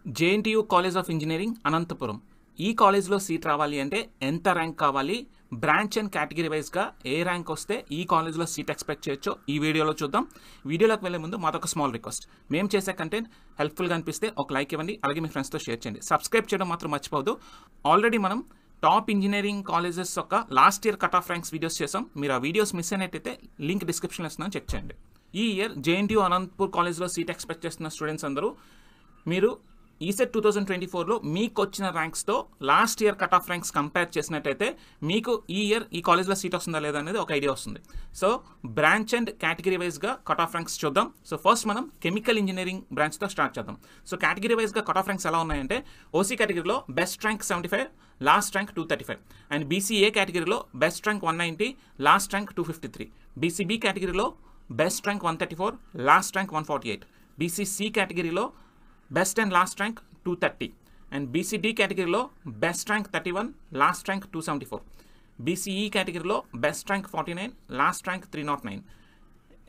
JNTU college of engineering Anantapuram. ఈ కాలేజ్లో seat రావాలి అంటే ఎంత ర్యాంక్ కావాలి, బ్రాంచ్ అండ్ కేటగిరీ వైజ్గా ఏ ర్యాంక్ వస్తే ఈ కాలేజ్లో సీట్ ఎక్స్పెక్ట్ చేయొచ్చో ఈ వీడియోలో చూద్దాం. వీడియోలోకి వెళ్ళే ముందు మాదొక స్మాల్ రిక్వెస్ట్, మేము చేసే కంటెంట్ హెల్ప్ఫుల్గా అనిపిస్తే ఒక లైక్ ఇవ్వండి, అలాగే మీ ఫ్రెండ్స్తో షేర్ చేయండి. సబ్స్క్రైబ్ చేయడం మాత్రం మర్చిపోవద్దు. ఆల్రెడీ మనం టాప్ ఇంజనీరింగ్ కాలేజెస్ యొక్క last year cut off ranks videos చేసాం. మీరు ఆ వీడియోస్ మిస్ అయినట్టయితే లింక్ డిస్క్రిప్షన్లో ఇస్తున్నాను, చెక్ చేయండి. ఈ ఇయర్ జేఎన్టీయూ అనంతపూర్ కాలేజ్లో సీట్ ఎక్స్పెక్ట్ చేస్తున్న స్టూడెంట్స్ అందరూ మీరు ఈసెట్ 2024లో మీకు వచ్చిన ర్యాంక్స్తో last year cut off ranks compare చేసినట్టయితే మీకు ఈ ఇయర్ ఈ కాలేజ్లో సీట్ వస్తుందా లేదా అనేది ఒక ఐడియా వస్తుంది. సో బ్రాంచ్ అండ్ కేటగిరీ వైజ్గా కట్ ఆఫ్ ర్యాంక్స్ చూద్దాం. సో ఫస్ట్ మనం కెమికల్ ఇంజనీరింగ్ బ్రాంచ్తో స్టార్ట్ చేద్దాం. సో కేటగిరీ వైజ్గా కట్ ఆఫ్ ర్యాంక్స్ ఎలా ఉన్నాయంటే, ఓసీ కేటగిరీలో best rank 75, last rank 235. And BCA కేటగిరీలో best rank 190, last rank 253. BCB కేటగిరీలో best rank 134, last rank 148. BCC కేటగిరీలో best and last rank 230. And BCD కేటగిరీలో best rank 31, last rank 274. BCE కేటగిరీలో best rank 49, last rank 309.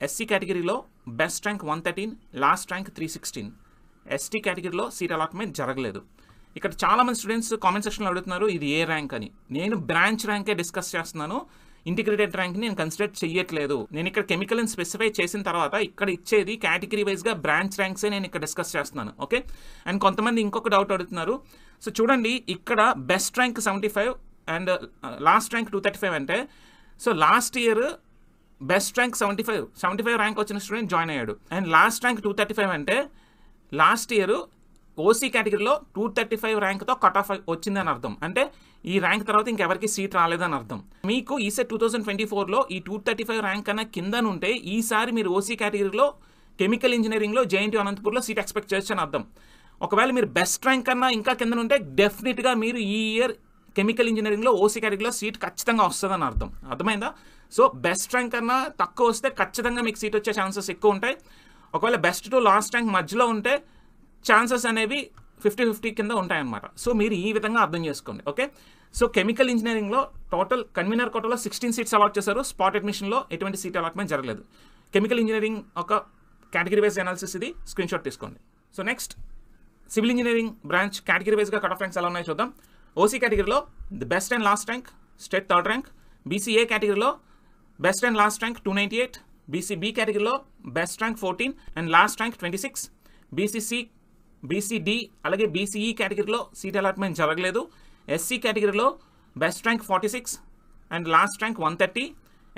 SC కేటగిరీలో best rank 113, last rank 316. ST కేటగిరీలో seat allotment జరగలేదు. ఇక్కడ చాలామంది students comment సెక్షన్లో అడుగుతున్నారు ఇది ఏ ర్యాంక్ అని. నేను బ్రాంచ్ ర్యాంకే డిస్కస్ చేస్తున్నాను, ఇంటిగ్రేటెడ్ ర్యాంక్ని నేను కన్సిడర్ చేయట్లేదు. నేను ఇక్కడ కెమికల్ అని స్పెసిఫై చేసిన తర్వాత ఇక్కడ ఇచ్చేది కేటగిరీ వైజ్గా బ్రాంచ్ ర్యాంక్సే నేను ఇక్కడ డిస్కస్ చేస్తున్నాను. ఓకే. అండ్ కొంతమంది ఇంకొక డౌట్ అడుగుతున్నారు. సో చూడండి, ఇక్కడ best rank 75 and last rank 235 అంటే, so last year best rank 75 rank వచ్చిన స్టూడెంట్ జాయిన్ అయ్యాడు. అండ్ లాస్ట్ ర్యాంక్ 235 అంటే లాస్ట్ ఇయర్ ఓసీ కేటగిరీలో 235 ర్యాంక్తో కట్ ఆఫ్ వచ్చిందని అర్థం. అంటే ఈ ర్యాంక్ తర్వాత ఇంకెవరికి సీట్ రాలేదని అర్థం. మీకు ఈసెట్ 2024లో ఈ 235 ర్యాంక్ కన్నా కిందనుంటే ఈసారి మీరు ఓసీ కేటగిరీలో కెమికల్ ఇంజనీరింగ్లో జేఎన్టీయూ అనంతపూర్లో సీట్ ఎక్స్పెక్ట్ చేయొచ్చు అని అర్థం. ఒకవేళ మీరు బెస్ట్ ర్యాంక్ కన్నా ఇంకా కిందనుంటే డెఫినెట్గా మీరు ఈ ఇయర్ కెమికల్ ఇంజనీరింగ్లో ఓసీ కేటగిరీలో సీట్ ఖచ్చితంగా వస్తుందని అర్థం. అర్థమైందా? సో బెస్ట్ ర్యాంక్ కన్నా తక్కువ వస్తే ఖచ్చితంగా మీకు సీట్ వచ్చే ఛాన్సెస్ ఎక్కువ ఉంటాయి. ఒకవేళ బెస్ట్ టు లాస్ట్ ర్యాంక్ మధ్యలో ఉంటే ఛాన్సెస్ అనేవి 50-50 కింద ఉంటాయన్నమాట. సో మీరు ఈ విధంగా అర్థం చేసుకోండి. ఓకే. సో కెమికల్ ఇంజనీరింగ్లో టోటల్ కన్వీనర్ కోటాలో 16 సీట్స్ అలాట్ చేశారు. స్పాట్ అడ్మిషన్లో ఎటువంటి సీట్ అలాట్మెంట్ జరగలేదు. కెమికల్ ఇంజనీరింగ్ ఒక కేటగిరీ వైజ్ అనాలిసిస్, ఇది స్క్రీన్ షాట్ తీసుకోండి. So next civil engineering branch category వైజ్గా కట్ ఆఫ్ ర్యాంక్స్ ఎలా ఉన్నాయో చూద్దాం. ఓసీ కేటగిరీలో the best and last rank state 3rd rank. BCA కేటగిరీలో best and last rank 298. BCB కేటగిరీలో best rank 14 and last rank 26. BCD అలాగే BCE కేటగిరీలో seat allotment జరగలేదు. ఎస్సీ కేటగిరీలో best rank 46 and last rank 130.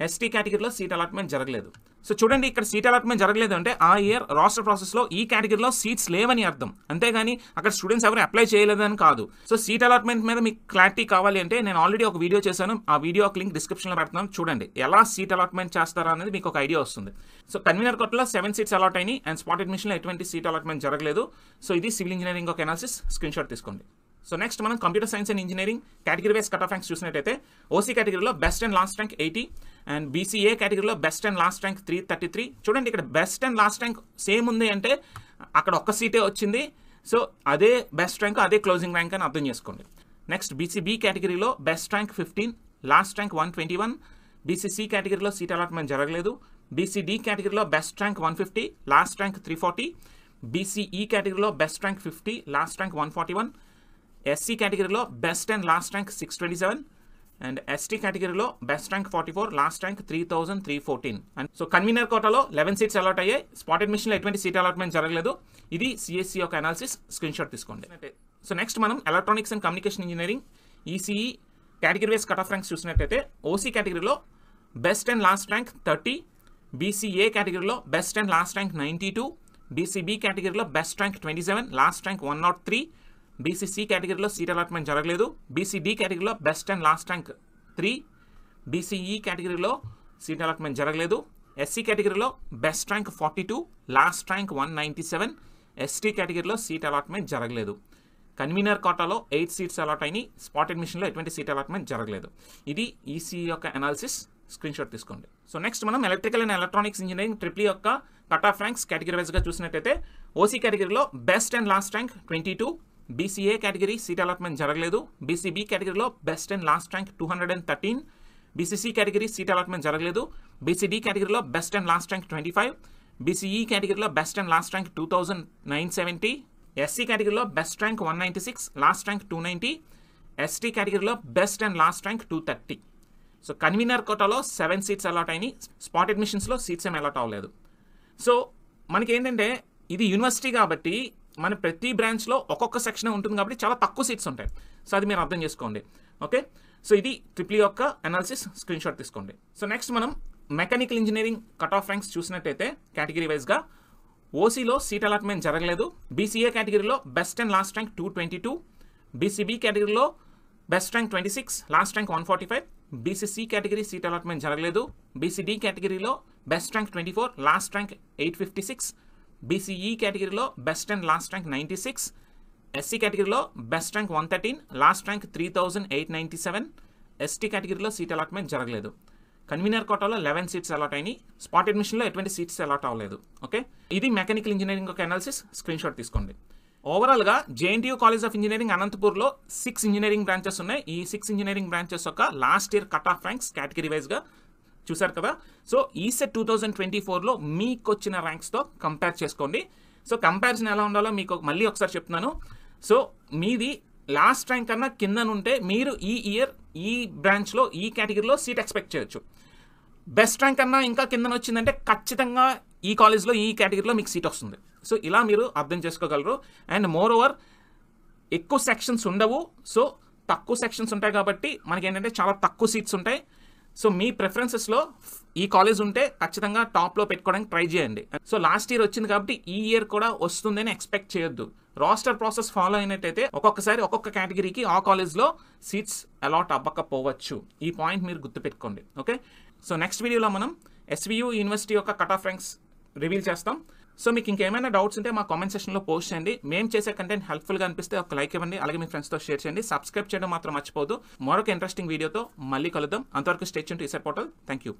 ST కేటగిరీలో seat allotment జరగలేదు. So చూడండి, ఇక్కడ సీట్ అలాట్మెంట్ జరగలేదు అంటే ఆ ఇయర్ రాస్టర్ ప్రాసెస్లో ఈ కేటగిరీలో సీట్స్ లేవని అర్థం. అంతేగాని అక్కడ స్టూడెంట్స్ ఎవరు అప్లై చేయలేదని కాదు. సో సీట్ అలాట్మెంట్ మీద మీకు క్లారిటీ కావాలి అంటే నేను ఆల్రెడీ ఒక వీడియో చేశాను, ఆ వీడియో ఒక లింక్ డిస్క్రిప్షన్లో పెడుతున్నాను, చూడండి. ఎలా సీట్ అలాట్మెంట్ చేస్తారా అనేది మీకు ఒక ఐడియా వస్తుంది. సో కన్వీనర్ కోటాలో 7 సీట్స్ అలాట్ అయినాయి అండ్ స్పాట్ అడ్మిషన్లో ఎటువంటి సీట్ అలాట్మెంట్ జరగలేదు. సో ఇది సివిల్ ఇంజనీరింగ్ ఒక అనాలిసిస్, స్క్రీన్ షాట్ తీసుకోండి. సో నెక్స్ట్ మనం computer science and engineering category wise cut off ranks చూసినట్టయితే, ఓసీ కేటగిరీలో best and last rank 80 and BCA కేటగిరీలో బెస్ట్ అండ్ లాస్ట్ ర్యాంక్ 333. చూడండి, ఇక్కడ best and last rank same ఉంది అంటే అక్కడ ఒక్క సీటే వచ్చింది. సో అదే బెస్ట్ ర్యాంక్, అదే క్లోజింగ్ ర్యాంక్ అని అర్థం చేసుకోండి. నెక్స్ట్ బీసీబీ కేటగిరీలో best rank 15, last rank 121. BCC కేటగిరీలో సీట్ అలాట్మెంట్ జరగలేదు. బీసీడీ కేటగిరీలో best rank 150, last rank 340. BCE కేటగిరీలో best rank 50, last rank 141. SC కేటగిరీలో best and last rank 627 and ST కేటగిరీలో best rank 44, last rank 3314. And so convenor కోటాలో 11 seats allot అయ్యాయి. Spot అడ్మిషన్లో ఎటువంటి సీట్ అలాట్మెంట్ జరగలేదు. ఇది సిఎస్సి యొక్క అనాలిసిస్, స్క్రీన్ షాట్ తీసుకోండి. సో నెక్స్ట్ మనం electronics and communication engineering ECE category wise cut off ranks చూసినట్టయితే, ఓసీ కేటగిరీలో best and last rank 30. BCA కేటగిరీలో best and last rank 92. BCB కేటగిరీలో best rank 27, last rank 103. BCC కేటగిరీలో seat allotment జరగలేదు. BCD కేటగిరీలో best and last rank 3. BCE కేటగిరీలో seat allotment జరగలేదు. SC కేటగిరీలో best rank 42, last rank 197. ST కేటగిరీలో seat allotment జరగలేదు. కన్వీనర్ కోటాలో 8 సీట్స్ అలాట్ అయినాయి. స్పాట్ అడ్మిషన్లో ఎటువంటి సీట్ అలాట్మెంట్ జరగలేదు. ఇది ఈసీ యొక్క అనాలిసిస్, స్క్రీన్ షాట్ తీసుకోండి. సో నెక్స్ట్ మనం electrical and electronics engineering triple యొక్క కట్ ఆఫ్ ర్యాంక్స్ కేటగిరీ వైజ్గా చూసినట్టయితే, ఓసీ కేటగిరీలో best and last rank 22. BCA category seat allotment జరగలేదు. బీసీబీ కేటగిరీలో best and last rank 213. BCC category seat allotment జరగలేదు. BCD కేటగిరీలో best and last rank 25. BCE కేటగిరీలో best and last rank 2970. SC కేటగిరీలో best rank 196, last rank 290. ST కేటగిరీలో best and last rank 230. So convenor కోటాలో 7 seats allot అయినాయి. Spot అడ్మిషన్స్లో seats ఏమి allot అవ్వలేదు. సో మనకి ఏంటంటే ఇది యూనివర్సిటీ కాబట్టి మన ప్రతి బ్రాంచ్లో ఒక్కొక్క సెక్షన్ ఉంటుంది కాబట్టి చాలా తక్కువ సీట్స్ ఉంటాయి. సో అది మీరు అర్థం చేసుకోండి. ఓకే, సో ఇది ట్రిపుల్ యొక్క అనాలిసిస్, స్క్రీన్ షాట్ తీసుకోండి. సో నెక్స్ట్ మనం mechanical engineering cut off ranks చూసినట్టయితే కేటగిరీ వైజ్గా ఓసీలో సీట్ అలాట్మెంట్ జరగలేదు. బీసీఏ కేటగిరీలో best and last rank 222. BCB కేటగిరీలో best rank 26, last rank 145. BCC category seat allotment జరగలేదు. బీసీడీ కేటగిరీలో best rank 24, last rank 856. BCE కేటగిరీలో best and last rank 96. SC కేటగిరీలో best rank 113, last rank 3897. ST కేటగిరీలో seat allotment జరగలేదు. Convenor కోటాలో 11 seats allot అయినాయి. Spot అడ్మిషన్లో ఎటువంటి సీట్స్ అలాట్ అవ్వలేదు. ఓకే, ఇది మెకానికల్ ఇంజనీరింగ్ ఒక అనాలిసిస్, స్క్రీన్ షాట్ తీసుకోండి. ఓవరాల్గా జేఎన్టీయూ కాలేజ్ ఆఫ్ ఇంజనీరింగ్ అనంతపూర్లో 6 ఇంజనీరింగ్ బ్రాంచెస్ ఉన్నాయి. ఈ 6 ఇంజనీరింగ్ బ్రాంచెస్ యొక్క last year cut off ranks category వైజ్గా చూసారు కదా. సో ఈసెట్ 2024లో మీకు వచ్చిన ర్యాంక్స్తో కంపేర్ చేసుకోండి. సో కంపారిజన్ ఎలా ఉండాలో మీకు మళ్ళీ ఒకసారి చెప్తున్నాను. సో మీది లాస్ట్ ర్యాంక్ కన్నా కిందనుంటే మీరు ఈ ఇయర్ ఈ బ్రాంచ్లో ఈ కేటగిరీలో సీట్ ఎక్స్పెక్ట్ చేయొచ్చు. బెస్ట్ ర్యాంక్ కన్నా ఇంకా కిందన వచ్చిందంటే ఖచ్చితంగా ఈ కాలేజ్లో ఈ కేటగిరీలో మీకు సీట్ వస్తుంది. సో ఇలా మీరు అర్థం చేసుకోగలరు. అండ్ మోర్ ఓవర్ ఎక్కువ సెక్షన్స్ ఉండవు. సో తక్కువ సెక్షన్స్ ఉంటాయి కాబట్టి మనకి ఏంటంటే చాలా తక్కువ సీట్స్ ఉంటాయి. సో మీ ప్రిఫరెన్సెస్లో ఈ కాలేజ్ ఉంటే ఖచ్చితంగా టాప్లో పెట్టుకోవడానికి ట్రై చేయండి. సో లాస్ట్ ఇయర్ వచ్చింది కాబట్టి ఈ ఇయర్ కూడా వస్తుందని ఎక్స్పెక్ట్ చేయొద్దు. రాస్టర్ ప్రాసెస్ ఫాలో అయినట్టయితే ఒక్కొక్కసారి ఒక్కొక్క కేటగిరీకి ఆ కాలేజ్లో సీట్స్ అలాట్ అవ్వకపోవచ్చు. ఈ పాయింట్ మీరు గుర్తుపెట్టుకోండి. ఓకే, సో నెక్స్ట్ వీడియోలో మనం ఎస్వియు యూనివర్సిటీ యొక్క కట్ ఆఫ్ ర్యాంక్స్ రివీల్ చేస్తాం. సో మీకు ఇంకేమైనా డౌట్స్ ఉంటే మా కామెంట్ సెక్షన్లో పోస్ట్ చేయండి. మేము చేసే కంటెంట్ హెల్ప్ఫుల్గా అనిపిస్తే ఒక లైక్ ఇవ్వండి. అలాగే మీ ఫ్రెండ్స్తో షేర్ చేయండి. సబ్స్క్రైబ్ చేయడం మాత్రం మర్చిపోదు. మరొక ఇంట్రెస్టింగ్ వీడియోతో మళ్ళీ కలుద్దాం. అంతవరకు stay tuned to ECET portal. Thank you.